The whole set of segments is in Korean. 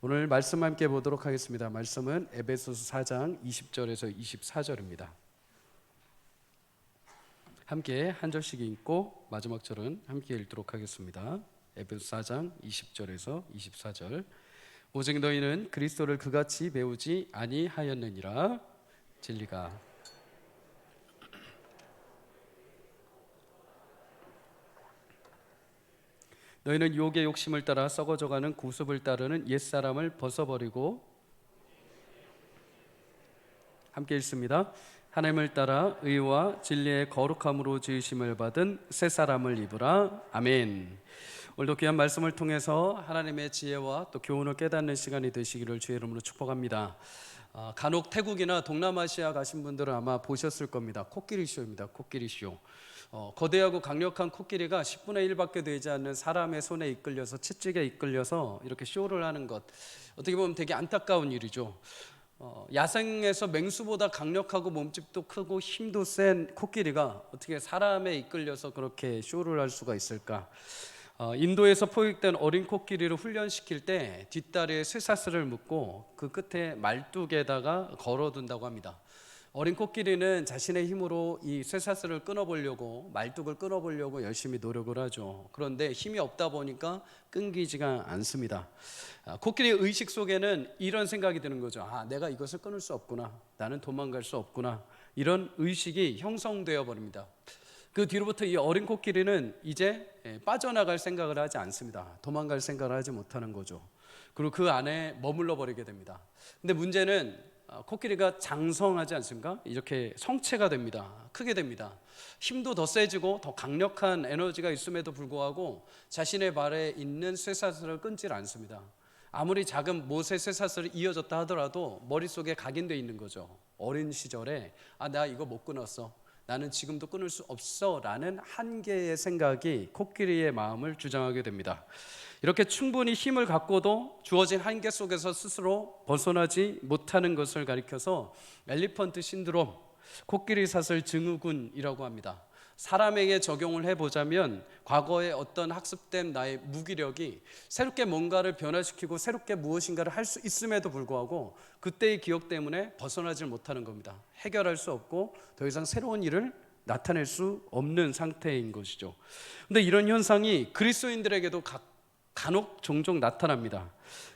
오늘 말씀 함께 보도록 하겠습니다. 말씀은 에베소서 4장 20절에서 24절입니다. 함께 한 절씩 읽고 마지막 절은 함께 읽도록 하겠습니다. 에베소 4장 20절에서 24절. 오직 너희는 그리스도를 그같이 배우지 아니하였느니라. 진리가 너희는 유혹의 욕심을 따라 썩어져가는 구습을 따르는 옛사람을 벗어버리고, 함께 읽습니다. 하나님을 따라 의와 진리의 거룩함으로 지으심을 받은 새 사람을 입으라. 아멘. 오늘도 귀한 말씀을 통해서 하나님의 지혜와 또 교훈을 깨닫는 시간이 되시기를 주의 이름으로 축복합니다. 간혹 태국이나 동남아시아 가신 분들은 아마 보셨을 겁니다. 코끼리 쇼입니다. 코끼리 쇼. 거대하고 강력한 코끼리가 10분의 1밖에 되지 않는 사람의 손에 이끌려서 채찍에 이끌려서 이렇게 쇼를 하는 것, 어떻게 보면 되게 안타까운 일이죠. 야생에서 맹수보다 강력하고 몸집도 크고 힘도 센 코끼리가 어떻게 사람에 이끌려서 그렇게 쇼를 할 수가 있을까? 인도에서 포획된 어린 코끼리를 훈련시킬 때 뒷다리에 쇠사슬을 묶고 그 끝에 말뚝에다가 걸어둔다고 합니다. 어린 코끼리는 자신의 힘으로 이 쇠사슬을 끊어보려고, 말뚝을 끊어보려고 열심히 노력을 하죠. 그런데 힘이 없다 보니까 끊기지가 않습니다. 코끼리의 의식 속에는 이런 생각이 드는 거죠. 내가 이것을 끊을 수 없구나, 나는 도망갈 수 없구나, 이런 의식이 형성되어 버립니다. 그 뒤로부터 이 어린 코끼리는 이제 빠져나갈 생각을 하지 않습니다. 도망갈 생각을 하지 못하는 거죠. 그리고 그 안에 머물러 버리게 됩니다. 근데 문제는 코끼리가 장성하지 않습니까? 이렇게 성체가 됩니다. 크게 됩니다. 힘도 더 세지고 더 강력한 에너지가 있음에도 불구하고 자신의 발에 있는 쇠사슬을 끊질 않습니다. 아무리 작은 못의 쇠사슬이 이어졌다 하더라도 머릿속에 각인되어 있는 거죠. 어린 시절에 나 이거 못 끊었어, 나는 지금도 끊을 수 없어 라는 한계의 생각이 코끼리의 마음을 주장하게 됩니다. 이렇게 충분히 힘을 갖고도 주어진 한계 속에서 스스로 벗어나지 못하는 것을 가리켜서 엘리펀트 신드롬, 코끼리 사슬 증후군이라고 합니다. 사람에게 적용을 해보자면 과거에 어떤 학습된 나의 무기력이 새롭게 뭔가를 변화시키고 새롭게 무엇인가를 할 수 있음에도 불구하고 그때의 기억 때문에 벗어나질 못하는 겁니다. 해결할 수 없고 더 이상 새로운 일을 나타낼 수 없는 상태인 것이죠. 그런데 이런 현상이 그리스도인들에게도 간혹 종종 나타납니다.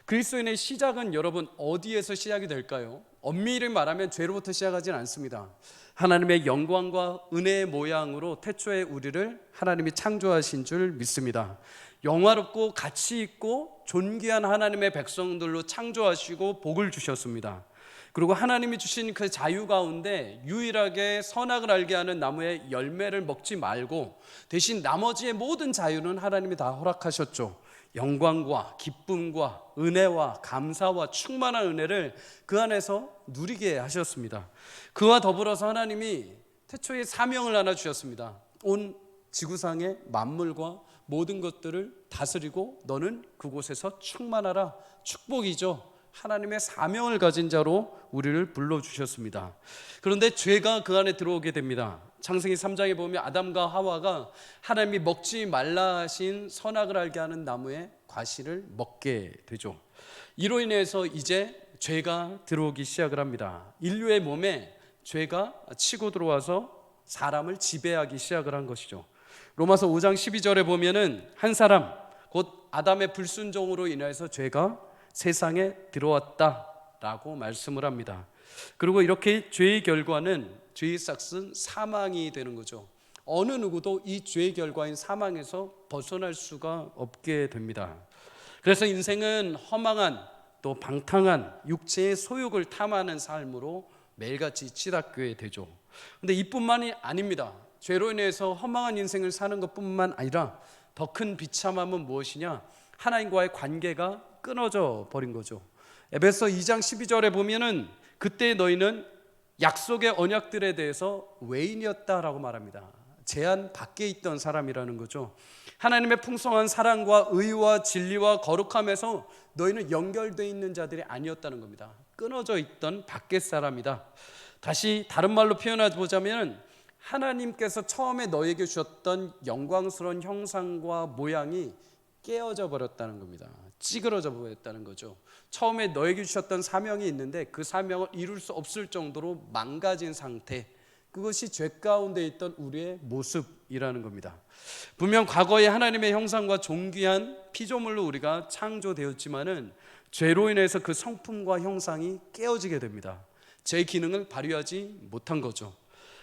그리스도인의 시작은 여러분 어디에서 시작이 될까요? 엄밀히 말하면 죄로부터 시작하지는 않습니다. 하나님의 영광과 은혜의 모양으로 태초에 우리를 하나님이 창조하신 줄 믿습니다. 영화롭고 가치 있고 존귀한 하나님의 백성들로 창조하시고 복을 주셨습니다. 그리고 하나님이 주신 그 자유 가운데 유일하게 선악을 알게 하는 나무의 열매를 먹지 말고 대신 나머지의 모든 자유는 하나님이 다 허락하셨죠. 영광과 기쁨과 은혜와 감사와 충만한 은혜를 그 안에서 누리게 하셨습니다. 그와 더불어서 하나님이 태초에 사명을 하나 주셨습니다. 온 지구상의 만물과 모든 것들을 다스리고 너는 그곳에서 충만하라. 축복이죠. 하나님의 사명을 가진 자로 우리를 불러주셨습니다. 그런데 죄가 그 안에 들어오게 됩니다. 창세기 3장에 보면 아담과 하와가 하나님이 먹지 말라 하신 선악을 알게 하는 나무의 과실을 먹게 되죠. 이로 인해서 이제 죄가 들어오기 시작을 합니다. 인류의 몸에 죄가 치고 들어와서 사람을 지배하기 시작을 한 것이죠. 로마서 5장 12절에 보면은 한 사람 곧 아담의 불순종으로 인해서 죄가 세상에 들어왔다라고 말씀을 합니다. 그리고 이렇게 죄의 결과는, 죄의 삭은 사망이 되는 거죠. 어느 누구도 이 죄의 결과인 사망에서 벗어날 수가 없게 됩니다. 그래서 인생은 허망한 또 방탕한 육체의 소욕을 탐하는 삶으로 매일같이 치닫게 되죠. 그런데 이뿐만이 아닙니다. 죄로 인해서 허망한 인생을 사는 것뿐만 아니라 더 큰 비참함은 무엇이냐? 하나님과의 관계가 끊어져 버린 거죠. 에베소 2장 12절에 보면은 그때 너희는 약속의 언약들에 대해서 외인이었다라고 말합니다. 제한 밖에 있던 사람이라는 거죠. 하나님의 풍성한 사랑과 의와 진리와 거룩함에서 너희는 연결되어 있는 자들이 아니었다는 겁니다. 끊어져 있던 밖의 사람이다. 다시 다른 말로 표현해 보자면 하나님께서 처음에 너에게 주셨던 영광스러운 형상과 모양이 깨어져 버렸다는 겁니다. 찌그러져 보였다는 거죠. 처음에 너에게 주셨던 사명이 있는데 그 사명을 이룰 수 없을 정도로 망가진 상태, 그것이 죄 가운데 있던 우리의 모습이라는 겁니다. 분명 과거에 하나님의 형상과 존귀한 피조물로 우리가 창조되었지만은 죄로 인해서 그 성품과 형상이 깨어지게 됩니다. 제 기능을 발휘하지 못한 거죠.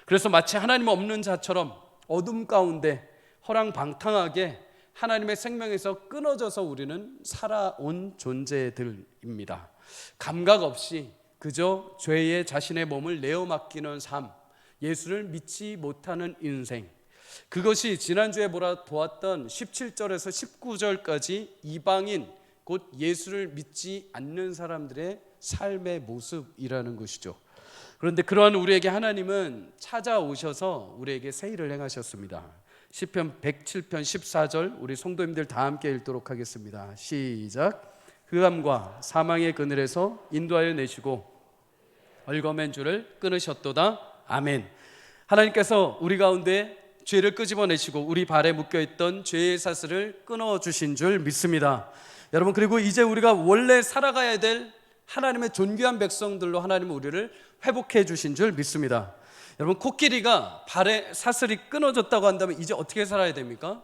그래서 마치 하나님 없는 자처럼 어둠 가운데 허랑방탕하게 하나님의 생명에서 끊어져서 우리는 살아온 존재들입니다. 감각 없이 그저 죄에 자신의 몸을 내어 맡기는 삶, 예수를 믿지 못하는 인생, 그것이 지난주에 보았던 17절에서 19절까지 이방인 곧 예수를 믿지 않는 사람들의 삶의 모습이라는 것이죠. 그런데 그러한 우리에게 하나님은 찾아오셔서 우리에게 새 일을 행하셨습니다. 시편 107편 14절 우리 성도님들 다 함께 읽도록 하겠습니다. 시작. 흑암과 사망의 그늘에서 인도하여 내시고 얼거맨 줄을 끊으셨도다. 아멘. 하나님께서 우리 가운데 죄를 끄집어내시고 우리 발에 묶여있던 죄의 사슬을 끊어주신 줄 믿습니다. 여러분, 그리고 이제 우리가 원래 살아가야 될 하나님의 존귀한 백성들로 하나님은 우리를 회복해 주신 줄 믿습니다. 여러분, 코끼리가 발에 사슬이 끊어졌다고 한다면 이제 어떻게 살아야 됩니까?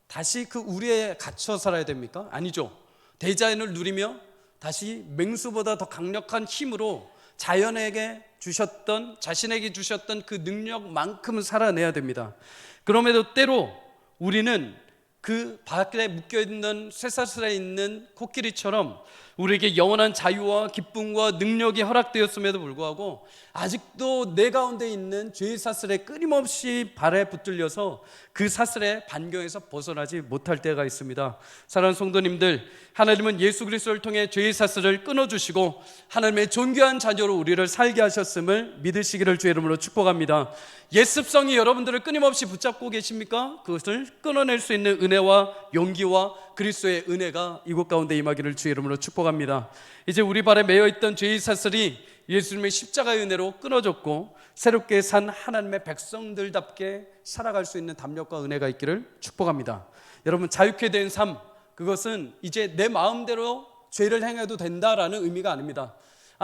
다시 그 우리에 갇혀 살아야 됩니까? 아니죠. 대자연을 누리며 다시 맹수보다 더 강력한 힘으로 자연에게 주셨던, 자신에게 주셨던 그 능력만큼은 살아내야 됩니다. 그럼에도 때로 우리는 그 발에 묶여있는 쇠사슬에 있는 코끼리처럼 우리에게 영원한 자유와 기쁨과 능력이 허락되었음에도 불구하고 아직도 내 가운데 있는 죄의 사슬에 끊임없이 발에 붙들려서 그 사슬의 반경에서 벗어나지 못할 때가 있습니다. 사랑하는 성도님들, 하나님은 예수 그리스도를 통해 죄의 사슬을 끊어주시고 하나님의 존귀한 자녀로 우리를 살게 하셨음을 믿으시기를 주의 이름으로 축복합니다. 옛 습성이 여러분들을 끊임없이 붙잡고 계십니까? 그것을 끊어낼 수 있는 은혜와 용기와 그리스도의 은혜가 이곳 가운데 임하기를 주의 이름으로 축복합니다. 이제 우리 발에 매여있던 죄의 사슬이 예수님의 십자가의 은혜로 끊어졌고 새롭게 산 하나님의 백성들답게 살아갈 수 있는 담력과 은혜가 있기를 축복합니다. 여러분, 자유케 된 삶, 그것은 이제 내 마음대로 죄를 행해도 된다라는 의미가 아닙니다.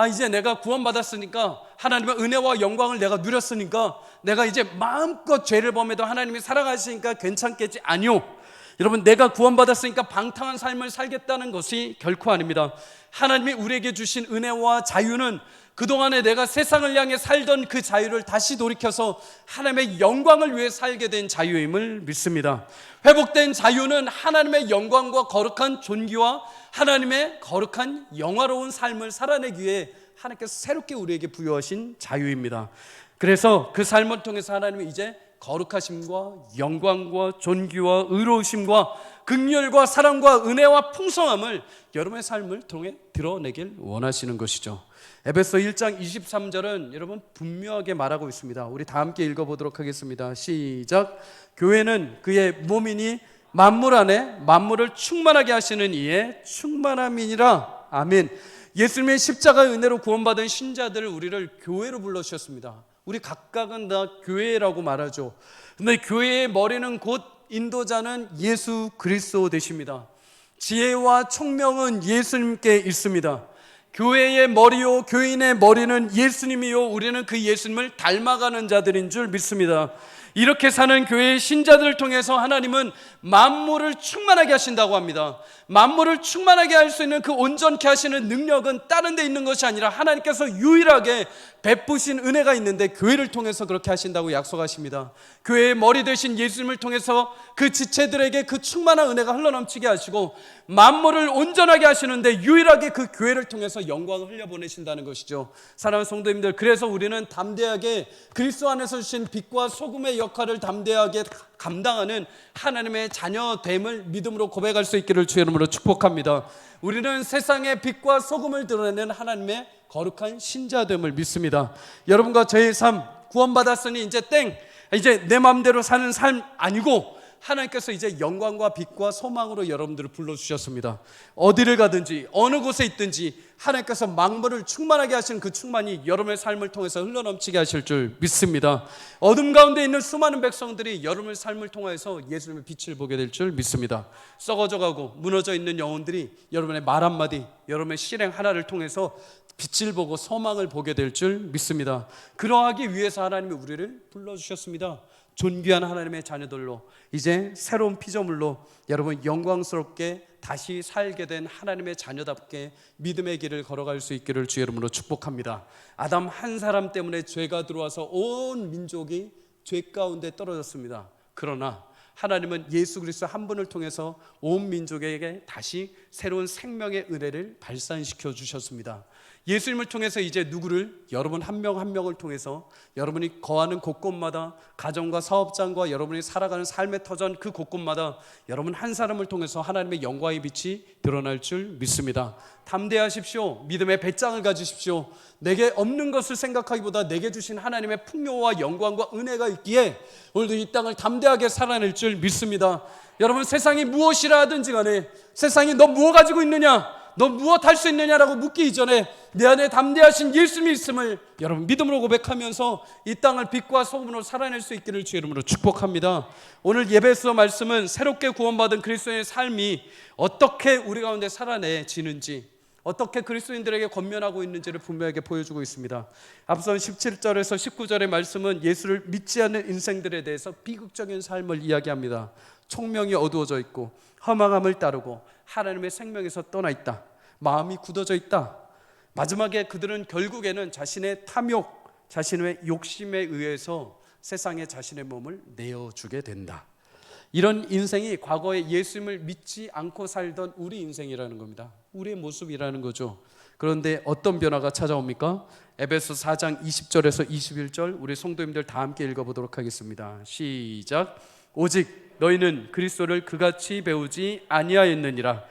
이제 내가 구원받았으니까 하나님의 은혜와 영광을 내가 누렸으니까 내가 이제 마음껏 죄를 범해도 하나님이 살아가시니까 괜찮겠지. 아니요. 여러분, 내가 구원받았으니까 방탕한 삶을 살겠다는 것이 결코 아닙니다. 하나님이 우리에게 주신 은혜와 자유는 그동안에 내가 세상을 향해 살던 그 자유를 다시 돌이켜서 하나님의 영광을 위해 살게 된 자유임을 믿습니다. 회복된 자유는 하나님의 영광과 거룩한 존귀와 하나님의 거룩한 영화로운 삶을 살아내기 위해 하나님께서 새롭게 우리에게 부여하신 자유입니다. 그래서 그 삶을 통해서 하나님이 이제 거룩하심과 영광과 존귀와 의로우심과 긍휼과 사랑과 은혜와 풍성함을 여러분의 삶을 통해 드러내길 원하시는 것이죠. 에베소 1장 23절은 여러분 분명하게 말하고 있습니다. 우리 다 함께 읽어보도록 하겠습니다. 시작. 교회는 그의 몸이니 만물 안에 만물을 충만하게 하시는 이의 충만함이니라. 아멘. 예수님의 십자가의 은혜로 구원받은 신자들을 우리를 교회로 불러주셨습니다. 우리 각각은 다 교회라고 말하죠. 근데 교회의 머리는 곧 인도자는 예수 그리스도 되십니다. 지혜와 총명은 예수님께 있습니다. 교회의 머리요, 교인의 머리는 예수님이요, 우리는 그 예수님을 닮아가는 자들인 줄 믿습니다. 이렇게 사는 교회의 신자들을 통해서 하나님은 만물을 충만하게 하신다고 합니다. 만물을 충만하게 할 수 있는 그 온전케 하시는 능력은 다른 데 있는 것이 아니라 하나님께서 유일하게 베푸신 은혜가 있는데 교회를 통해서 그렇게 하신다고 약속하십니다. 교회의 머리 되신 예수님을 통해서 그 지체들에게 그 충만한 은혜가 흘러넘치게 하시고 만물을 온전하게 하시는데 유일하게 그 교회를 통해서 영광을 흘려보내신다는 것이죠. 사랑하는 성도님들, 그래서 우리는 담대하게 그리스도 안에서 주신 빛과 소금의 역할을 담대하게 감당하는 하나님의 자녀됨을 믿음으로 고백할 수 있기를 주의 이름으로 축복합니다. 우리는 세상의 빛과 소금을 드러내는 하나님의 거룩한 신자됨을 믿습니다. 여러분과 저의 삶, 구원받았으니 이제 내 마음대로 사는 삶 아니고 하나님께서 이제 영광과 빛과 소망으로 여러분들을 불러주셨습니다. 어디를 가든지 어느 곳에 있든지 하나님께서 만물을 충만하게 하시는 그 충만이 여러분의 삶을 통해서 흘러넘치게 하실 줄 믿습니다. 어둠 가운데 있는 수많은 백성들이 여러분의 삶을 통해서 예수님의 빛을 보게 될 줄 믿습니다. 썩어져가고 무너져 있는 영혼들이 여러분의 말 한마디, 여러분의 실행 하나를 통해서 빛을 보고 소망을 보게 될 줄 믿습니다. 그러하기 위해서 하나님이 우리를 불러주셨습니다. 존귀한 하나님의 자녀들로 이제 새로운 피조물로 여러분 영광스럽게 다시 살게 된 하나님의 자녀답게 믿음의 길을 걸어갈 수 있기를 주의 이름으로 축복합니다. 아담 한 사람 때문에 죄가 들어와서 온 민족이 죄 가운데 떨어졌습니다. 그러나 하나님은 예수 그리스도 한 분을 통해서 온 민족에게 다시 새로운 생명의 은혜를 발산시켜 주셨습니다. 예수님을 통해서 이제 누구를, 여러분 한 명 한 명을 통해서 여러분이 거하는 곳곳마다 가정과 사업장과 여러분이 살아가는 삶의 터전 그 곳곳마다 여러분 한 사람을 통해서 하나님의 영광의 빛이 드러날 줄 믿습니다. 담대하십시오. 믿음의 배짱을 가지십시오. 내게 없는 것을 생각하기보다 내게 주신 하나님의 풍요와 영광과 은혜가 있기에 오늘도 이 땅을 담대하게 살아낼 줄 믿습니다. 여러분 세상이 무엇이라 하든지 간에 세상이 너 무엇 가지고 있느냐, 너 무엇 할 수 있느냐라고 묻기 이전에 내 안에 담대하신 예수님이 있음을 여러분 믿음으로 고백하면서 이 땅을 빛과 소금으로 살아낼 수 있기를 주의 이름으로 축복합니다. 오늘 예배에서 말씀은 새롭게 구원받은 그리스도인의 삶이 어떻게 우리 가운데 살아내지는지, 어떻게 그리스도인들에게 권면하고 있는지를 분명하게 보여주고 있습니다. 앞선 17절에서 19절의 말씀은 예수를 믿지 않는 인생들에 대해서 비극적인 삶을 이야기합니다. 총명이 어두워져 있고 허망함을 따르고 하나님의 생명에서 떠나 있다. 마음이 굳어져 있다. 마지막에 그들은 결국에는 자신의 탐욕, 자신의 욕심에 의해서 세상에 자신의 몸을 내어주게 된다. 이런 인생이 과거에 예수님을 믿지 않고 살던 우리 인생이라는 겁니다. 우리의 모습이라는 거죠. 그런데 어떤 변화가 찾아옵니까? 에베소 4장 20절에서 21절 우리 성도님들 다 함께 읽어보도록 하겠습니다. 시작. 오직 너희는 그리스도를 그같이 배우지 아니하였느니라.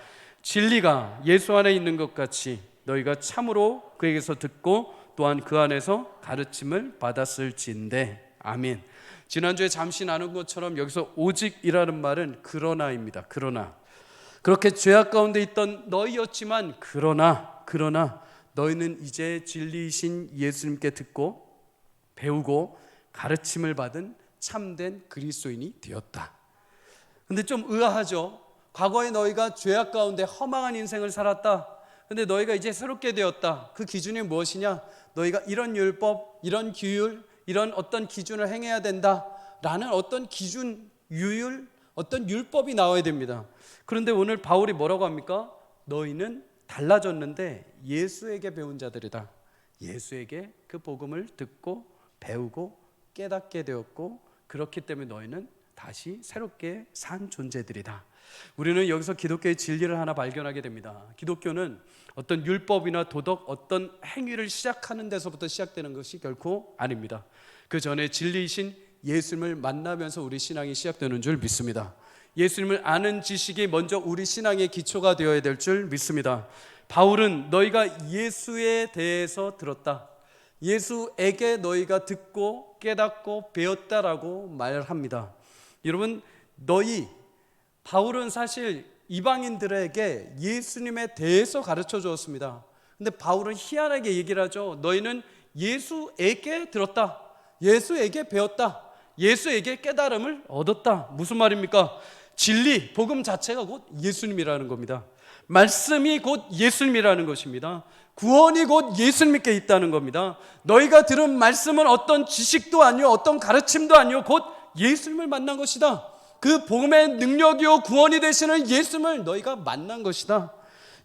진리가 예수 안에 있는 것 같이 너희가 참으로 그에게서 듣고 또한 그 안에서 가르침을 받았을진데. 아멘. 지난주에 잠시 나눈 것처럼 여기서 오직이라는 말은 그러나입니다. 그러나 그렇게 죄악 가운데 있던 너희였지만 그러나 너희는 이제 진리이신 예수님께 듣고 배우고 가르침을 받은 참된 그리스도인이 되었다. 근데 좀 의아하죠. 과거에 너희가 죄악 가운데 허망한 인생을 살았다. 근데 너희가 이제 새롭게 되었다. 그 기준이 무엇이냐? 너희가 이런 율법, 이런 규율, 이런 어떤 기준을 행해야 된다라는 어떤 기준, 유율, 어떤 율법이 나와야 됩니다. 그런데 오늘 바울이 뭐라고 합니까? 너희는 달라졌는데 예수에게 배운 자들이다. 예수에게 그 복음을 듣고 배우고 깨닫게 되었고 그렇기 때문에 너희는 다시 새롭게 산 존재들이다. 우리는 여기서 기독교의 진리를 하나 발견하게 됩니다. 기독교는 어떤 율법이나 도덕, 어떤 행위를 시작하는 데서부터 시작되는 것이 결코 아닙니다. 그 전에 진리이신 예수님을 만나면서 우리 신앙이 시작되는 줄 믿습니다. 예수님을 아는 지식이 먼저 우리 신앙의 기초가 되어야 될 줄 믿습니다. 바울은 너희가 예수에 대해서 들었다. 예수에게 너희가 듣고 깨닫고 배웠다라고 말합니다. 여러분, 바울은 사실 이방인들에게 예수님에 대해서 가르쳐 주었습니다. 근데 바울은 희한하게 얘기를 하죠. 너희는 예수에게 들었다. 예수에게 배웠다. 예수에게 깨달음을 얻었다. 무슨 말입니까? 진리, 복음 자체가 곧 예수님이라는 겁니다. 말씀이 곧 예수님이라는 것입니다. 구원이 곧 예수님께 있다는 겁니다. 너희가 들은 말씀은 어떤 지식도 아니요, 어떤 가르침도 아니요, 곧 예수님을 만난 것이다. 그 복음의 능력이요 구원이 되시는 예수님을 너희가 만난 것이다.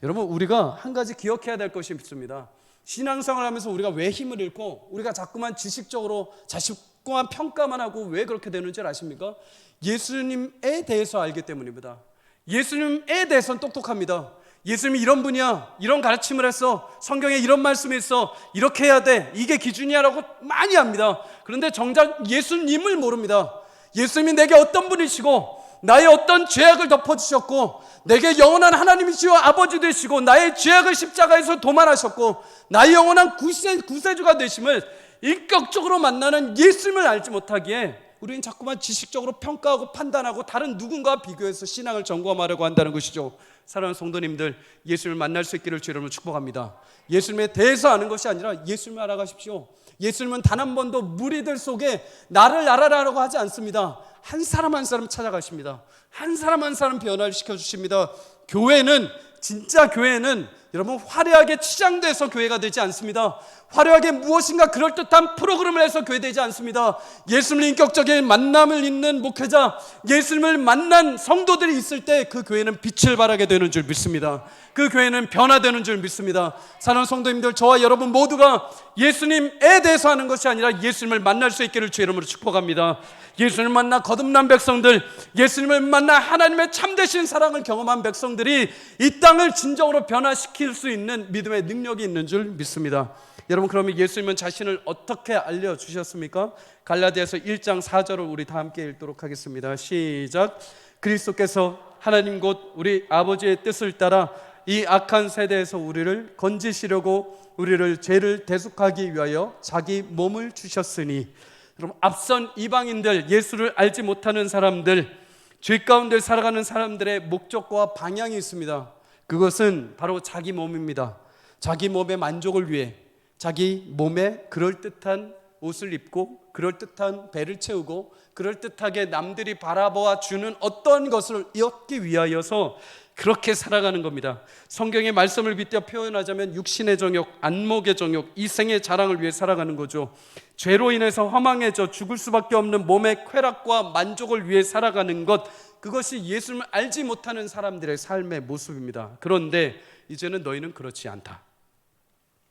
여러분, 우리가 한 가지 기억해야 될 것이 있습니다. 신앙생활을 하면서 우리가 왜 힘을 잃고 우리가 자꾸만 지식적으로 자꾸만 평가만 하고 왜 그렇게 되는지 아십니까? 예수님에 대해서 알기 때문입니다. 예수님에 대해서는 똑똑합니다. 예수님이 이런 분이야, 이런 가르침을 했어, 성경에 이런 말씀이 있어, 이렇게 해야 돼, 이게 기준이야 라고 많이 합니다. 그런데 정작 예수님을 모릅니다. 예수님이 내게 어떤 분이시고 나의 어떤 죄악을 덮어주셨고 내게 영원한 하나님이시여 아버지 되시고 나의 죄악을 십자가에서 도말하셨고 나의 영원한 구세주가 되심을 인격적으로 만나는 예수님을 알지 못하기에 우리는 자꾸만 지식적으로 평가하고 판단하고 다른 누군가와 비교해서 신앙을 점검하려고 한다는 것이죠. 사랑하는 성도님들, 예수님을 만날 수 있기를 주님으로 축복합니다. 예수님에 대해서 아는 것이 아니라 예수님을 알아가십시오. 예수님은 단 한 번도 무리들 속에 나를 알아라라고 하지 않습니다. 한 사람 한 사람 찾아가십니다. 한 사람 한 사람 변화를 시켜주십니다. 교회는, 진짜 교회는 여러분 화려하게 치장돼서 교회가 되지 않습니다. 화려하게 무엇인가 그럴듯한 프로그램을 해서 교회되지 않습니다. 예수님을 인격적인 만남을 잇는 목회자, 예수님을 만난 성도들이 있을 때 그 교회는 빛을 발하게 되는 줄 믿습니다. 그 교회는 변화되는 줄 믿습니다. 사랑하는 성도님들, 저와 여러분 모두가 예수님에 대해서 하는 것이 아니라 예수님을 만날 수 있기를 주의 이름으로 축복합니다. 예수님을 만나 거듭난 백성들, 예수님을 만나 하나님의 참되신 사랑을 경험한 백성들이 이 땅을 진정으로 변화시킬 수 있는 믿음의 능력이 있는 줄 믿습니다. 여러분, 그러면 예수님은 자신을 어떻게 알려주셨습니까? 갈라디아서 1장 4절을 우리 다 함께 읽도록 하겠습니다. 시작. 그리스도께서 하나님 곧 우리 아버지의 뜻을 따라 이 악한 세대에서 우리를 건지시려고 우리를 죄를 대속하기 위하여 자기 몸을 주셨으니, 그럼 앞선 이방인들, 예수를 알지 못하는 사람들, 죄 가운데 살아가는 사람들의 목적과 방향이 있습니다. 그것은 바로 자기 몸입니다. 자기 몸의 만족을 위해 자기 몸에 그럴듯한 옷을 입고 그럴듯한 배를 채우고 그럴듯하게 남들이 바라보아 주는 어떤 것을 얻기 위하여서 그렇게 살아가는 겁니다. 성경의 말씀을 빗대어 표현하자면 육신의 정욕, 안목의 정욕, 이생의 자랑을 위해 살아가는 거죠. 죄로 인해서 허망해져 죽을 수밖에 없는 몸의 쾌락과 만족을 위해 살아가는 것, 그것이 예수님을 알지 못하는 사람들의 삶의 모습입니다. 그런데 이제는 너희는 그렇지 않다.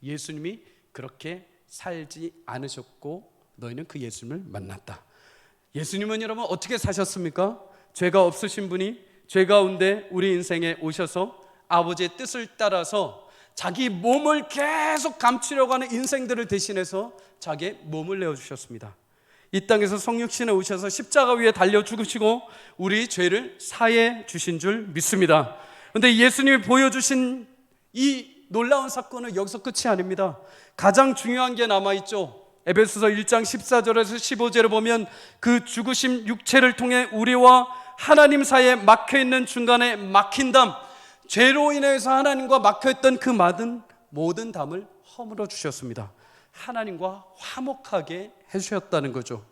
예수님이 그렇게 살지 않으셨고 너희는 그 예수님을 만났다. 예수님은 여러분 어떻게 사셨습니까? 죄가 없으신 분이 죄 가운데 우리 인생에 오셔서 아버지의 뜻을 따라서 자기 몸을 계속 감추려고 하는 인생들을 대신해서 자기의 몸을 내어주셨습니다. 이 땅에서 성육신에 오셔서 십자가 위에 달려 죽으시고 우리 죄를 사해 주신 줄 믿습니다. 그런데 예수님이 보여주신 이 놀라운 사건은 여기서 끝이 아닙니다. 가장 중요한 게 남아있죠. 에베소서 1장 14절에서 15절에 보면 그 죽으심 육체를 통해 우리와 하나님 사이에 막혀있는 중간에 막힌 담, 죄로 인해서 하나님과 막혀있던 그 모든 담을 허물어 주셨습니다. 하나님과 화목하게 해주셨다는 거죠.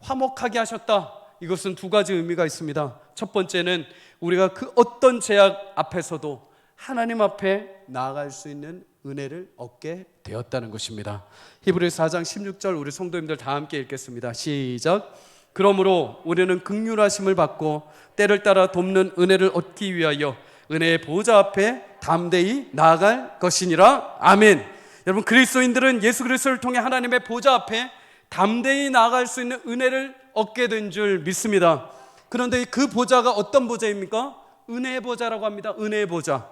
화목하게 하셨다, 이것은 두 가지 의미가 있습니다. 첫 번째는 우리가 그 어떤 제약 앞에서도 하나님 앞에 나아갈 수 있는 은혜를 얻게 되었다는 것입니다. 히브리서 4장 16절 우리 성도님들 다 함께 읽겠습니다. 시작. 그러므로 우리는 긍휼하심을 받고 때를 따라 돕는 은혜를 얻기 위하여 은혜의 보좌 앞에 담대히 나아갈 것이니라. 아멘. 여러분, 그리스도인들은 예수 그리스도를 통해 하나님의 보좌 앞에 담대히 나아갈 수 있는 은혜를 얻게 된 줄 믿습니다. 그런데 그 보좌가 어떤 보좌입니까? 은혜의 보좌라고 합니다. 은혜의 보좌.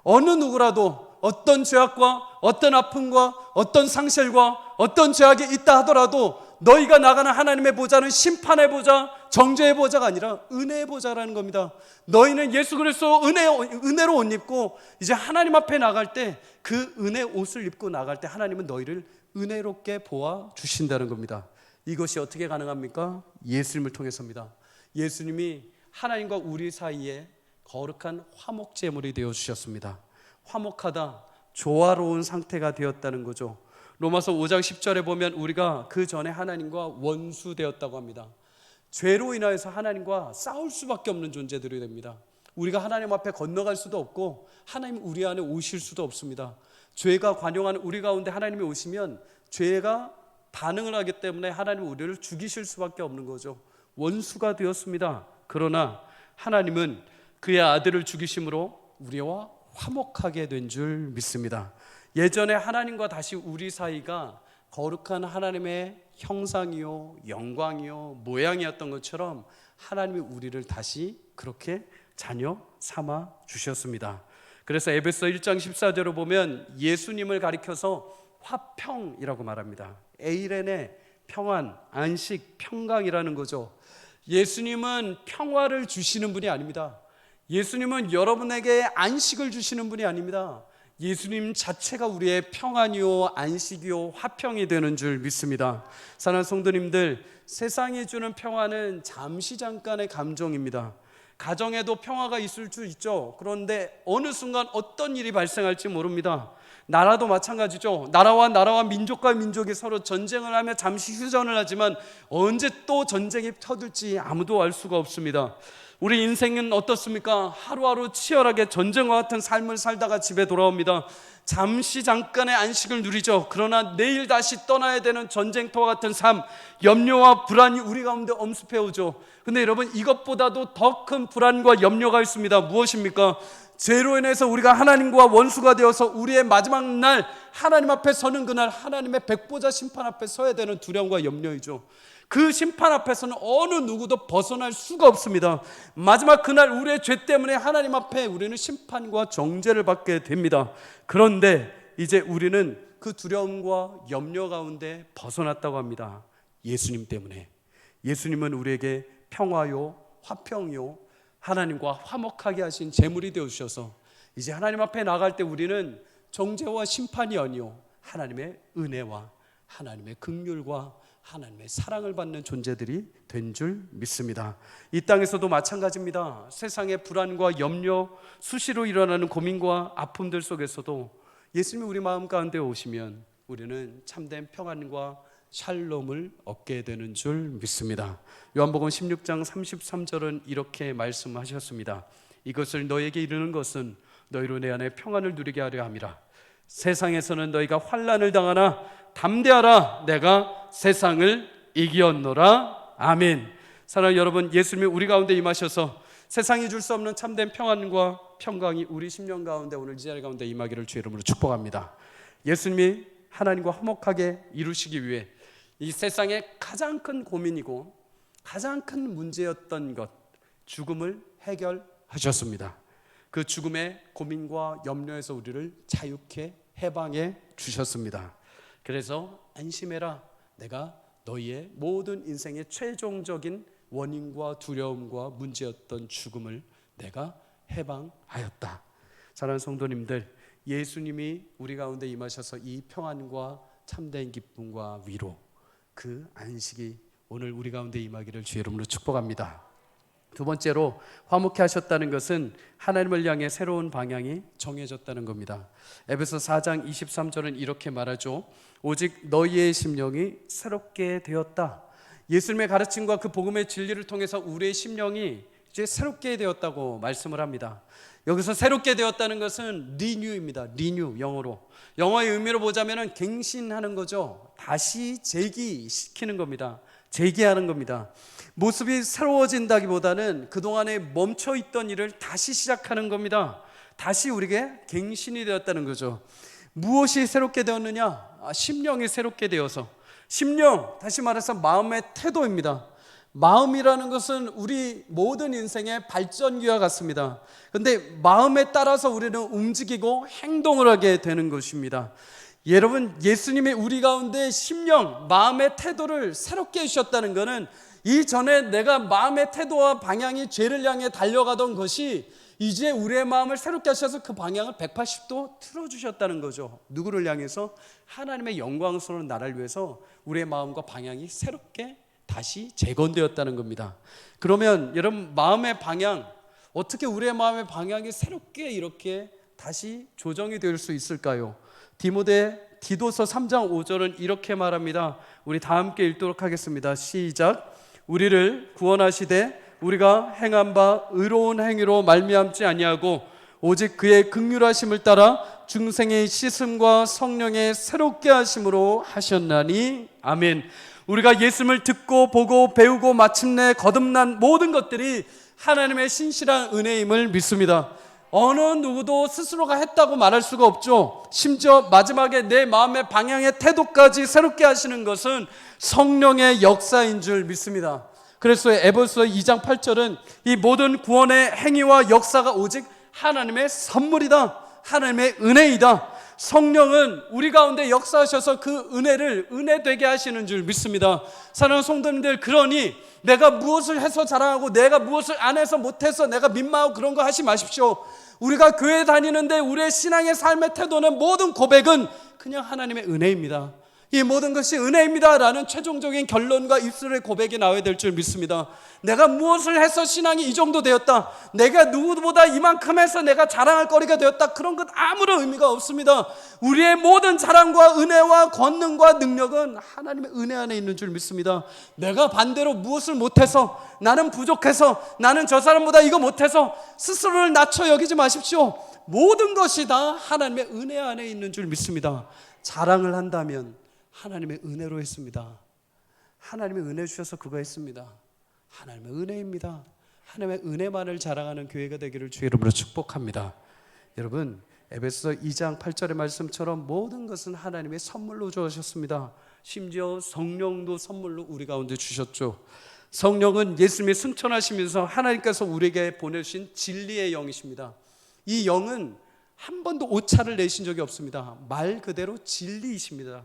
어느 누구라도 어떤 죄악과 어떤 아픔과 어떤 상실과 어떤 죄악이 있다 하더라도 너희가 나가는 하나님의 보좌는 심판의 보좌, 정죄의 보좌가 아니라 은혜의 보좌라는 겁니다. 너희는 예수 그리스도 은혜로 옷 입고 이제 하나님 앞에 나갈 때 그 은혜 옷을 입고 나갈 때 하나님은 너희를 은혜롭게 보아 주신다는 겁니다. 이것이 어떻게 가능합니까? 예수님을 통해서입니다. 예수님이 하나님과 우리 사이에 거룩한 화목 제물이 되어 주셨습니다. 화목하다, 조화로운 상태가 되었다는 거죠. 로마서 5장 10절에 보면 우리가 그 전에 하나님과 원수되었다고 합니다. 죄로 인하여서 하나님과 싸울 수밖에 없는 존재들이 됩니다. 우리가 하나님 앞에 건너갈 수도 없고 하나님 우리 안에 오실 수도 없습니다. 죄가 관용하는 우리 가운데 하나님이 오시면 죄가 반응을 하기 때문에 하나님은 우리를 죽이실 수밖에 없는 거죠. 원수가 되었습니다. 그러나 하나님은 그의 아들을 죽이심으로 우리와 화목하게 된 줄 믿습니다. 예전에 하나님과 다시 우리 사이가 거룩한 하나님의 형상이요 영광이요 모양이었던 것처럼 하나님이 우리를 다시 그렇게 자녀 삼아 주셨습니다. 그래서 에베소 1장 14절을 보면 예수님을 가리켜서 화평이라고 말합니다. 에이렌의 평안, 안식, 평강이라는 거죠. 예수님은 평화를 주시는 분이 아닙니다. 예수님은 여러분에게 안식을 주시는 분이 아닙니다. 예수님 자체가 우리의 평안이요 안식이요 화평이 되는 줄 믿습니다. 사랑하는 성도님들, 세상이 주는 평화는 잠시 잠깐의 감정입니다. 가정에도 평화가 있을 수 있죠. 그런데 어느 순간 어떤 일이 발생할지 모릅니다. 나라도 마찬가지죠. 나라와 민족과 민족이 서로 전쟁을 하며 잠시 휴전을 하지만 언제 또 전쟁이 터질지 아무도 알 수가 없습니다. 우리 인생은 어떻습니까? 하루하루 치열하게 전쟁과 같은 삶을 살다가 집에 돌아옵니다. 잠시 잠깐의 안식을 누리죠. 그러나 내일 다시 떠나야 되는 전쟁터와 같은 삶, 염려와 불안이 우리 가운데 엄습해 오죠. 근데 여러분, 이것보다도 더 큰 불안과 염려가 있습니다. 무엇입니까? 죄로 인해서 우리가 하나님과 원수가 되어서 우리의 마지막 날 하나님 앞에 서는 그날, 하나님의 백보자 심판 앞에 서야 되는 두려움과 염려이죠. 그 심판 앞에서는 어느 누구도 벗어날 수가 없습니다. 마지막 그날 우리의 죄 때문에 하나님 앞에 우리는 심판과 정죄를 받게 됩니다. 그런데 이제 우리는 그 두려움과 염려 가운데 벗어났다고 합니다. 예수님 때문에. 예수님은 우리에게 평화요 화평이요 하나님과 화목하게 하신 제물이 되어주셔서 이제 하나님 앞에 나갈 때 우리는 정죄와 심판이 아니요 하나님의 은혜와 하나님의 긍휼과 하나님의 사랑을 받는 존재들이 된 줄 믿습니다. 이 땅에서도 마찬가지입니다. 세상의 불안과 염려, 수시로 일어나는 고민과 아픔들 속에서도 예수님이 우리 마음 가운데 오시면 우리는 참된 평안과 샬롬을 얻게 되는 줄 믿습니다. 요한복음 16장 33절은 이렇게 말씀하셨습니다. 이것을 너에게 이르는 것은 너희로 내 안에 평안을 누리게 하려 함이라. 세상에서는 너희가 환난을 당하나 담대하라, 내가 세상을 이기었노라. 아멘. 사랑하는 여러분, 예수님이 우리 가운데 임하셔서 세상이 줄 수 없는 참된 평안과 평강이 우리 심령 가운데 오늘 이 자리 가운데 임하기를 주의 이름으로 축복합니다. 예수님이 하나님과 화목하게 이루시기 위해 이 세상의 가장 큰 고민이고 가장 큰 문제였던 것, 죽음을 해결하셨습니다. 그 죽음의 고민과 염려에서 우리를 자유케 해방해 주셨습니다. 그래서 안심해라, 내가 너희의 모든 인생의 최종적인 원인과 두려움과 문제였던 죽음을 내가 해방하였다. 사랑하는 성도님들, 예수님이 우리 가운데 임하셔서 이 평안과 참된 기쁨과 위로, 그 안식이 오늘 우리 가운데 임하기를 주의 이름으로 축복합니다. 두 번째로 화목해 하셨다는 것은 하나님을 향해 새로운 방향이 정해졌다는 겁니다. 에베소 4장 23절은 이렇게 말하죠. 오직 너희의 심령이 새롭게 되었다. 예수님의 가르침과 그 복음의 진리를 통해서 우리의 심령이 이제 새롭게 되었다고 말씀을 합니다. 여기서 새롭게 되었다는 것은 리뉴입니다. 리뉴, 영어의 의미로 보자면 갱신하는 거죠. 다시 재기시키는 겁니다. 재개하는 겁니다. 모습이 새로워진다기보다는 그동안에 멈춰있던 일을 다시 시작하는 겁니다. 다시 우리에게 갱신이 되었다는 거죠. 무엇이 새롭게 되었느냐? 심령이 새롭게 되어서, 심령, 다시 말해서 마음의 태도입니다. 마음이라는 것은 우리 모든 인생의 발전기와 같습니다. 그런데 마음에 따라서 우리는 움직이고 행동을 하게 되는 것입니다. 여러분, 예수님이 우리 가운데 심령, 마음의 태도를 새롭게 해주셨다는 것은 이전에 내가 마음의 태도와 방향이 죄를 향해 달려가던 것이 이제 우리의 마음을 새롭게 하셔서 그 방향을 180도 틀어주셨다는 거죠. 누구를 향해서? 하나님의 영광스러운 나라를 위해서 우리의 마음과 방향이 새롭게 다시 재건되었다는 겁니다. 그러면 여러분, 마음의 방향, 어떻게 우리의 마음의 방향이 새롭게 이렇게 다시 조정이 될 수 있을까요? 디도서 3장 5절은 이렇게 말합니다. 우리 다 함께 읽도록 하겠습니다. 시작. 우리를 구원하시되 우리가 행한 바 의로운 행위로 말미암지 아니하고 오직 그의 긍휼하심을 따라 중생의 씻음과 성령의 새롭게 하심으로 하셨나니. 아멘. 우리가 예수님을 듣고 보고 배우고 마침내 거듭난 모든 것들이 하나님의 신실한 은혜임을 믿습니다. 어느 누구도 스스로가 했다고 말할 수가 없죠. 심지어 마지막에 내 마음의 방향의 태도까지 새롭게 하시는 것은 성령의 역사인 줄 믿습니다. 그래서 에베소 2장 8절은 이 모든 구원의 행위와 역사가 오직 하나님의 선물이다, 하나님의 은혜이다. 성령은 우리 가운데 역사하셔서 그 은혜를 은혜되게 하시는 줄 믿습니다. 사랑하는 성도님들, 그러니 내가 무엇을 해서 자랑하고 내가 무엇을 안 해서 못해서 내가 민망하고 그런 거 하지 마십시오. 우리가 교회 다니는데 우리의 신앙의 삶의 태도는, 모든 고백은 그냥 하나님의 은혜입니다. 이 모든 것이 은혜입니다 라는 최종적인 결론과 입술의 고백이 나와야 될 줄 믿습니다. 내가 무엇을 해서 신앙이 이 정도 되었다, 내가 누구보다 이만큼 해서 내가 자랑할 거리가 되었다, 그런 건 아무런 의미가 없습니다. 우리의 모든 자랑과 은혜와 권능과 능력은 하나님의 은혜 안에 있는 줄 믿습니다. 내가 반대로 무엇을 못해서, 나는 부족해서, 나는 저 사람보다 이거 못해서 스스로를 낮춰 여기지 마십시오. 모든 것이 다 하나님의 은혜 안에 있는 줄 믿습니다. 자랑을 한다면 하나님의 은혜로 했습니다. 하나님의 은혜 주셔서 그거 했습니다. 하나님의 은혜입니다. 하나님의 은혜만을 자랑하는 교회가 되기를 주의 이름으로 축복합니다. 여러분, 에베소서 2장 8절의 말씀처럼 모든 것은 하나님의 선물로 주셨습니다. 심지어 성령도 선물로 우리 가운데 주셨죠. 성령은 예수님이 승천하시면서 하나님께서 우리에게 보내주신 진리의 영이십니다. 이 영은 한 번도 오차를 내신 적이 없습니다. 말 그대로 진리이십니다.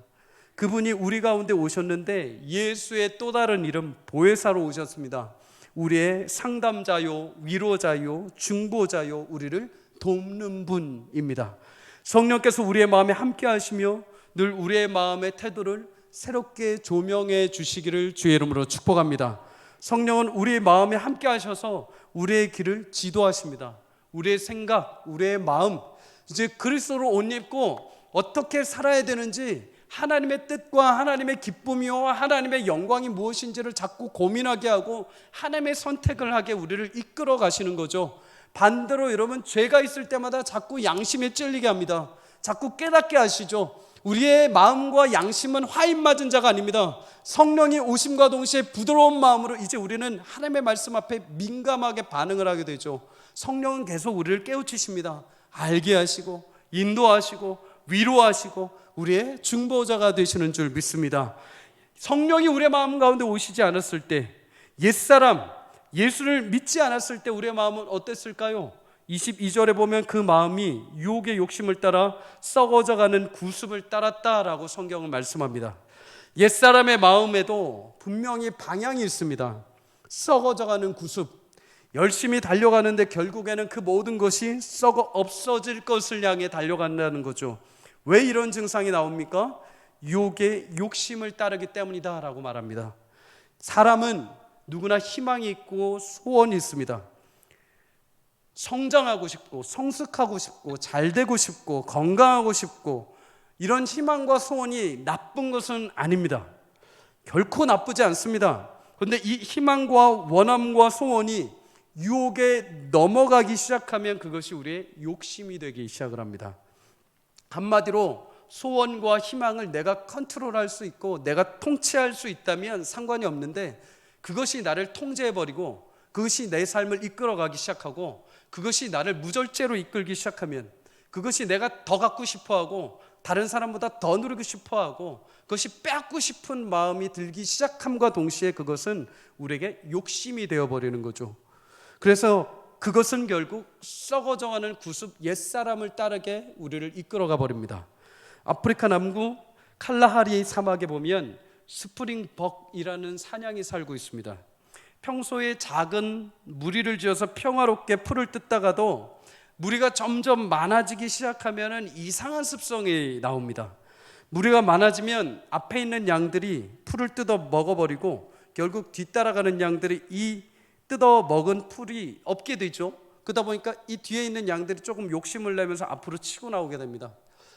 그분이 우리 가운데 오셨는데 예수의 또 다른 이름 보혜사로 오셨습니다. 우리의 상담자요, 위로자요, 중보자요, 우리를 돕는 분입니다. 성령께서 우리의 마음에 함께 하시며 늘 우리의 마음의 태도를 새롭게 조명해 주시기를 주의 이름으로 축복합니다. 성령은 우리의 마음에 함께 하셔서 우리의 길을 지도하십니다. 우리의 생각, 우리의 마음, 이제 그리스도로 옷 입고 어떻게 살아야 되는지, 하나님의 뜻과 하나님의 기쁨이와 하나님의 영광이 무엇인지를 자꾸 고민하게 하고 하나님의 선택을 하게 우리를 이끌어 가시는 거죠. 반대로 여러분, 죄가 있을 때마다 자꾸 양심에 찔리게 합니다. 자꾸 깨닫게 하시죠. 우리의 마음과 양심은 화인 맞은 자가 아닙니다. 성령이 오심과 동시에 부드러운 마음으로 이제 우리는 하나님의 말씀 앞에 민감하게 반응을 하게 되죠. 성령은 계속 우리를 깨우치십니다. 알게 하시고 인도하시고 위로하시고 우리의 중보자가 되시는 줄 믿습니다. 성령이 우리의 마음 가운데 오시지 않았을 때, 옛사람 예수를 믿지 않았을 때 우리의 마음은 어땠을까요? 22절에 보면 그 마음이 유혹의 욕심을 따라 썩어져가는 구습을 따랐다라고 성경은 말씀합니다. 옛사람의 마음에도 분명히 방향이 있습니다. 썩어져가는 구습, 열심히 달려가는데 결국에는 그 모든 것이 썩어 없어질 것을 향해 달려간다는 거죠. 왜 이런 증상이 나옵니까? 유혹의 욕심을 따르기 때문이다 라고 말합니다. 사람은 누구나 희망이 있고 소원이 있습니다. 성장하고 싶고 성숙하고 싶고 잘되고 싶고 건강하고 싶고, 이런 희망과 소원이 나쁜 것은 아닙니다. 결코 나쁘지 않습니다. 그런데 이 희망과 원함과 소원이 유혹에 넘어가기 시작하면 그것이 우리의 욕심이 되기 시작을 합니다. 한마디로 소원과 희망을 내가 컨트롤할 수 있고 내가 통치할 수 있다면 상관이 없는데, 그것이 나를 통제해버리고 그것이 내 삶을 이끌어가기 시작하고 그것이 나를 무절제로 이끌기 시작하면, 그것이 내가 더 갖고 싶어하고 다른 사람보다 더 누리고 싶어하고 그것이 빼앗고 싶은 마음이 들기 시작함과 동시에 그것은 우리에게 욕심이 되어버리는 거죠. 그래서 그것은 결국 썩어져가는 구습 옛사람을 따르게 우리를 이끌어가 버립니다. 아프리카 남부 칼라하리 사막에 보면 스프링벅이라는 사냥이 살고 있습니다. 평소에 작은 무리를 지어서 평화롭게 풀을 뜯다가도 무리가 점점 많아지기 시작하면 이상한 습성이 나옵니다. 무리가 많아지면 앞에 있는 양들이 풀을 뜯어 먹어버리고 결국 뒤따라가는 양들이 이 뜯어 먹은 풀이 없게 되죠. 그러다 보니까 이 뒤에 있는 양들이 조금 욕심을 내면서 앞으로 치고 나오게 됩니다.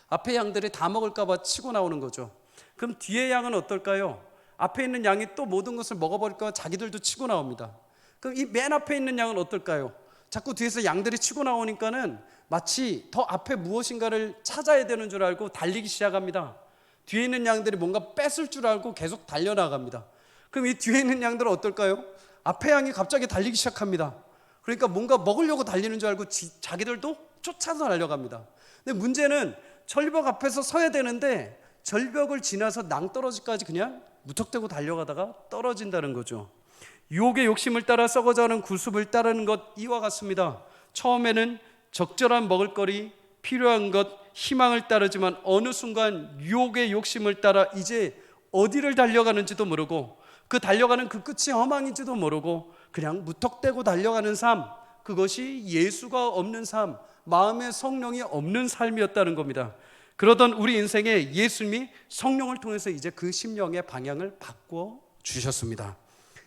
앞에 양들이 다 먹을까 봐 치고 나오는 거죠. 그럼 뒤에 양은 어떨까요? 앞에 있는 양이 또 모든 것을 먹어버릴까 봐 자기들도 치고 나옵니다. 그럼 이 맨 앞에 있는 양은 어떨까요? 자꾸 뒤에서 양들이 치고 나오니까는 마치 더 앞에 무엇인가를 찾아야 되는 줄 알고 달리기 시작합니다. 뒤에 있는 양들이 뭔가 뺏을 줄 알고 계속 달려나갑니다. 그럼 이 뒤에 있는 양들은 어떨까요? 앞에 양이 갑자기 달리기 시작합니다. 그러니까 뭔가 먹으려고 달리는 줄 알고 자기들도 쫓아서 달려갑니다. 근데 문제는 절벽 앞에서 서야 되는데 절벽을 지나서 낭떠러지까지 그냥 무턱대고 달려가다가 떨어진다는 거죠. 유혹의 욕심을 따라 썩어져가는 구습을 따르는 것, 이와 같습니다. 처음에는 적절한 먹을거리, 필요한 것, 희망을 따르지만 어느 순간 유혹의 욕심을 따라 이제 어디를 달려가는지도 모르고 그 달려가는 그 끝이 허망인지도 모르고 그냥 무턱대고 달려가는 삶, 그것이 예수가 없는 삶, 마음에 성령이 없는 삶이었다는 겁니다. 그러던 우리 인생에 예수님이 성령을 통해서 이제 그 심령의 방향을 바꿔 주셨습니다.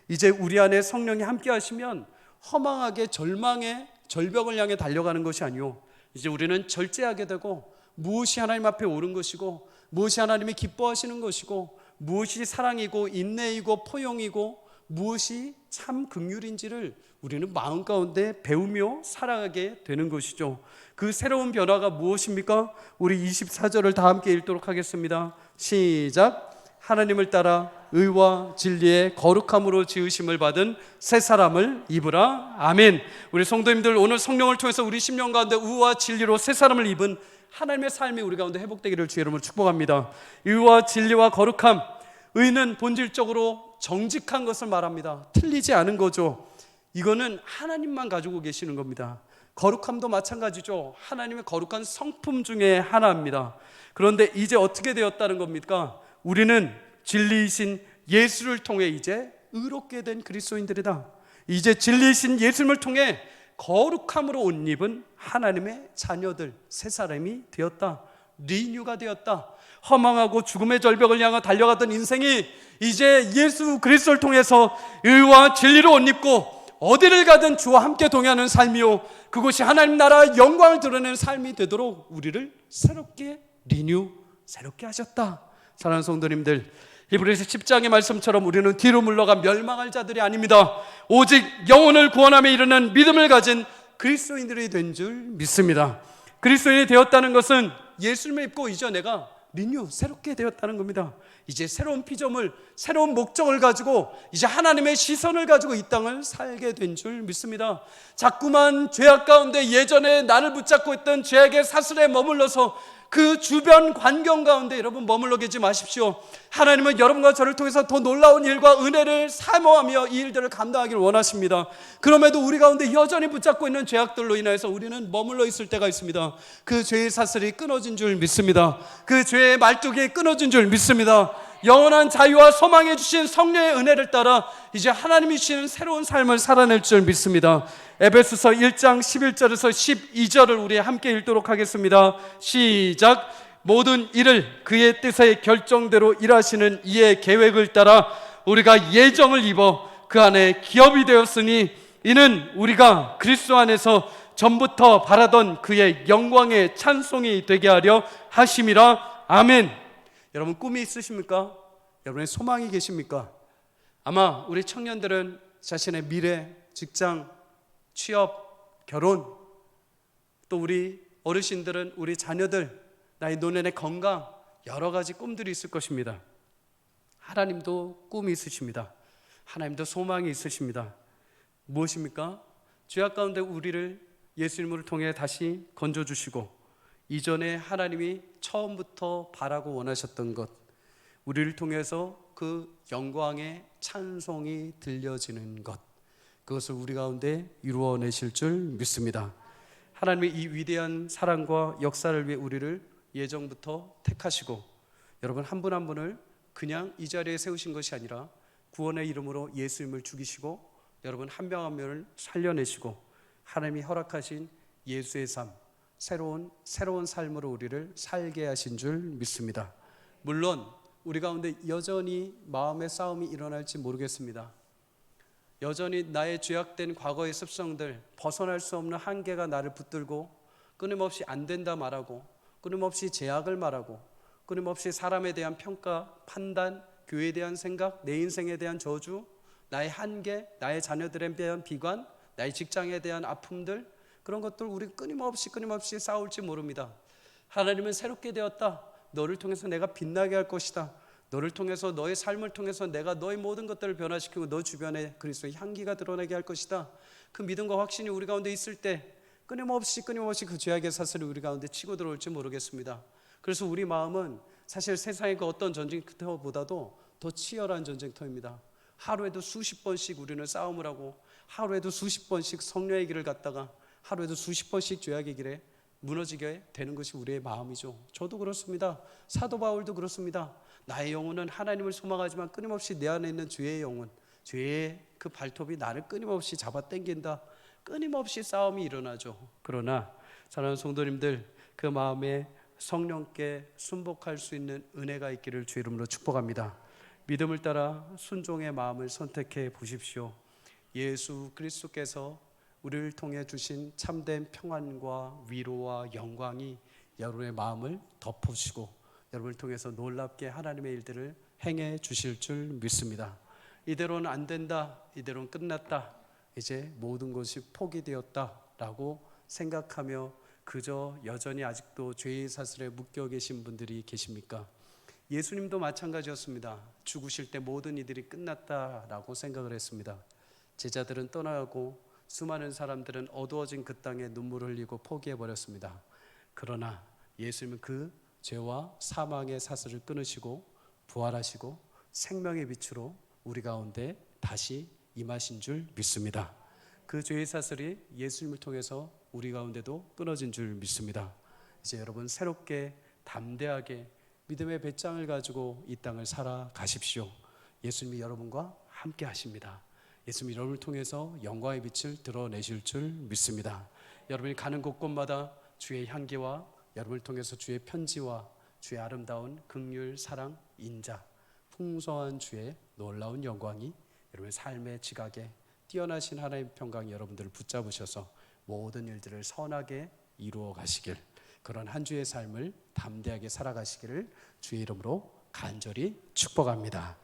이제 우리 안에 성령이 함께 하시면 허망하게 절망의 절벽을 향해 달려가는 것이 아니요, 이제 우리는 절제하게 되고 무엇이 하나님 앞에 옳은 것이고 무엇이 하나님이 기뻐하시는 것이고 무엇이 사랑이고 인내이고 포용이고 무엇이 참 긍휼인지를 우리는 마음 가운데 배우며 살아가게 되는 것이죠. 그 새로운 변화가 무엇입니까? 우리 24절을 다 함께 읽도록 하겠습니다. 시작. 하나님을 따라 의와 진리의 거룩함으로 지으심을 받은 새 사람을 입으라. 아멘. 우리 성도님들, 오늘 성령을 통해서 우리 심령 가운데 의와 진리로 새 사람을 입은 하나님의 삶이 우리 가운데 회복되기를 주의 이름으로 축복합니다. 의와 진리와 거룩함, 의는 본질적으로 정직한 것을 말합니다. 틀리지 않은 거죠. 이거는 하나님만 가지고 계시는 겁니다. 거룩함도 마찬가지죠. 하나님의 거룩한 성품 중에 하나입니다. 그런데 이제 어떻게 되었다는 겁니까? 우리는 진리이신 예수를 통해 이제 의롭게 된 그리스도인들이다. 이제 진리이신 예수님을 통해 거룩함으로 옷 입은 하나님의 자녀들, 새 사람이 되었다. 리뉴가 되었다. 허망하고 죽음의 절벽을 향해 달려가던 인생이 이제 예수 그리스도를 통해서 의와 진리로 옷 입고 어디를 가든 주와 함께 동행하는 삶이요, 그것이 하나님 나라 영광을 드러내는 삶이 되도록 우리를 새롭게 리뉴, 새롭게 하셨다. 사랑하는 성도님들, 히브리서 10장의 말씀처럼 우리는 뒤로 물러가 멸망할 자들이 아닙니다. 오직 영혼을 구원함에 이르는 믿음을 가진 그리스도인들이 된 줄 믿습니다. 그리스도인이 되었다는 것은 예수님을 입고 이제 내가 리뉴, 새롭게 되었다는 겁니다. 이제 새로운 피조물, 새로운 목적을 가지고 이제 하나님의 시선을 가지고 이 땅을 살게 된 줄 믿습니다. 자꾸만 죄악 가운데 예전에 나를 붙잡고 있던 죄악의 사슬에 머물러서 그 주변 환경 가운데 여러분 머물러 계지 마십시오. 하나님은 여러분과 저를 통해서 더 놀라운 일과 은혜를 사모하며 이 일들을 감당하기를 원하십니다. 그럼에도 우리 가운데 여전히 붙잡고 있는 죄악들로 인해서 우리는 머물러 있을 때가 있습니다. 그 죄의 사슬이 끊어진 줄 믿습니다. 그 죄의 말뚝이 끊어진 줄 믿습니다. 영원한 자유와 소망해 주신 성령의 은혜를 따라 이제 하나님이 주시는 새로운 삶을 살아낼 줄 믿습니다. 에베소서 1장 11절에서 12절을 우리 함께 읽도록 하겠습니다. 시작. 모든 일을 그의 뜻의 결정대로 일하시는 이의 계획을 따라 우리가 예정을 입어 그 안에 기업이 되었으니 이는 우리가 그리스도 안에서 전부터 바라던 그의 영광의 찬송이 되게 하려 하심이라. 아멘. 여러분 꿈이 있으십니까? 여러분의 소망이 계십니까? 아마 우리 청년들은 자신의 미래, 직장, 취업, 결혼, 또 우리 어르신들은 우리 자녀들, 나의 노년의 건강, 여러 가지 꿈들이 있을 것입니다. 하나님도 꿈이 있으십니다. 하나님도 소망이 있으십니다. 무엇입니까? 죄악 가운데 우리를 예수님을 통해 다시 건져주시고 이전에 하나님이 처음부터 바라고 원하셨던 것, 우리를 통해서 그 영광의 찬송이 들려지는 것, 그것을 우리 가운데 이루어내실 줄 믿습니다. 하나님의 이 위대한 사랑과 역사를 위해 우리를 예정부터 택하시고 여러분 한 분 한 분을 그냥 이 자리에 세우신 것이 아니라 구원의 이름으로 예수님을 죽이시고 여러분 한 명 한 명을 살려내시고 하나님이 허락하신 예수의 삶, 새로운 삶으로 우리를 살게 하신 줄 믿습니다. 물론 우리 가운데 여전히 마음의 싸움이 일어날지 모르겠습니다. 여전히 나의 죄악된 과거의 습성들, 벗어날 수 없는 한계가 나를 붙들고 끊임없이 안 된다 말하고 끊임없이 제약을 말하고 끊임없이 사람에 대한 평가, 판단, 교회에 대한 생각, 내 인생에 대한 저주, 나의 한계, 나의 자녀들에 대한 비관, 나의 직장에 대한 아픔들, 그런 것들 우리 끊임없이 싸울지 모릅니다. 하나님은 새롭게 되었다. 너를 통해서 내가 빛나게 할 것이다. 너를 통해서 너의 삶을 통해서 내가 너의 모든 것들을 변화시키고 너 주변에 그리스도의 향기가 드러나게 할 것이다. 그 믿음과 확신이 우리 가운데 있을 때 끊임없이 그 죄악의 사슬이 우리 가운데 치고 들어올지 모르겠습니다. 그래서 우리 마음은 사실 세상의 그 어떤 전쟁터보다도 더 치열한 전쟁터입니다. 하루에도 수십 번씩 우리는 싸움을 하고 하루에도 수십 번씩 성령의 길을 갔다가 하루에도 수십 번씩 죄악의 길에 무너지게 되는 것이 우리의 마음이죠. 저도 그렇습니다. 사도 바울도 그렇습니다. 나의 영혼은 하나님을 소망하지만 끊임없이 내 안에 있는 죄의 영혼, 죄의 그 발톱이 나를 끊임없이 잡아당긴다. 끊임없이 싸움이 일어나죠. 그러나 사랑하는 성도님들, 그 마음에 성령께 순복할 수 있는 은혜가 있기를 주 이름으로 축복합니다. 믿음을 따라 순종의 마음을 선택해 보십시오. 예수 그리스도께서 우리를 통해 주신 참된 평안과 위로와 영광이 여러분의 마음을 덮으시고 여러분을 통해서 놀랍게 하나님의 일들을 행해 주실 줄 믿습니다. 이대로는 안 된다, 이대로는 끝났다, 이제 모든 것이 포기되었다 라고 생각하며 그저 여전히 아직도 죄의 사슬에 묶여 계신 분들이 계십니까? 예수님도 마찬가지였습니다. 죽으실 때 모든 이들이 끝났다라고 생각을 했습니다. 제자들은 떠나가고 수많은 사람들은 어두워진 그 땅에 눈물을 흘리고 포기해버렸습니다. 그러나 예수님은 그 죄와 사망의 사슬을 끊으시고 부활하시고 생명의 빛으로 우리 가운데 다시 임하신 줄 믿습니다. 그 죄의 사슬이 예수님을 통해서 우리 가운데도 끊어진 줄 믿습니다. 이제 여러분 새롭게 담대하게 믿음의 배짱을 가지고 이 땅을 살아가십시오. 예수님이 여러분과 함께 하십니다. 예수님이 여러분을 통해서 영광의 빛을 드러내실 줄 믿습니다. 여러분이 가는 곳곳마다 주의 향기와 여러분을 통해서 주의 편지와 주의 아름다운 긍휼, 사랑, 인자, 풍성한 주의 놀라운 영광이 여러분의 삶의 지각에 뛰어나신 하나님의 평강이 여러분들을 붙잡으셔서 모든 일들을 선하게 이루어 가시길, 그런 한 주의 삶을 담대하게 살아가시기를 주의 이름으로 간절히 축복합니다.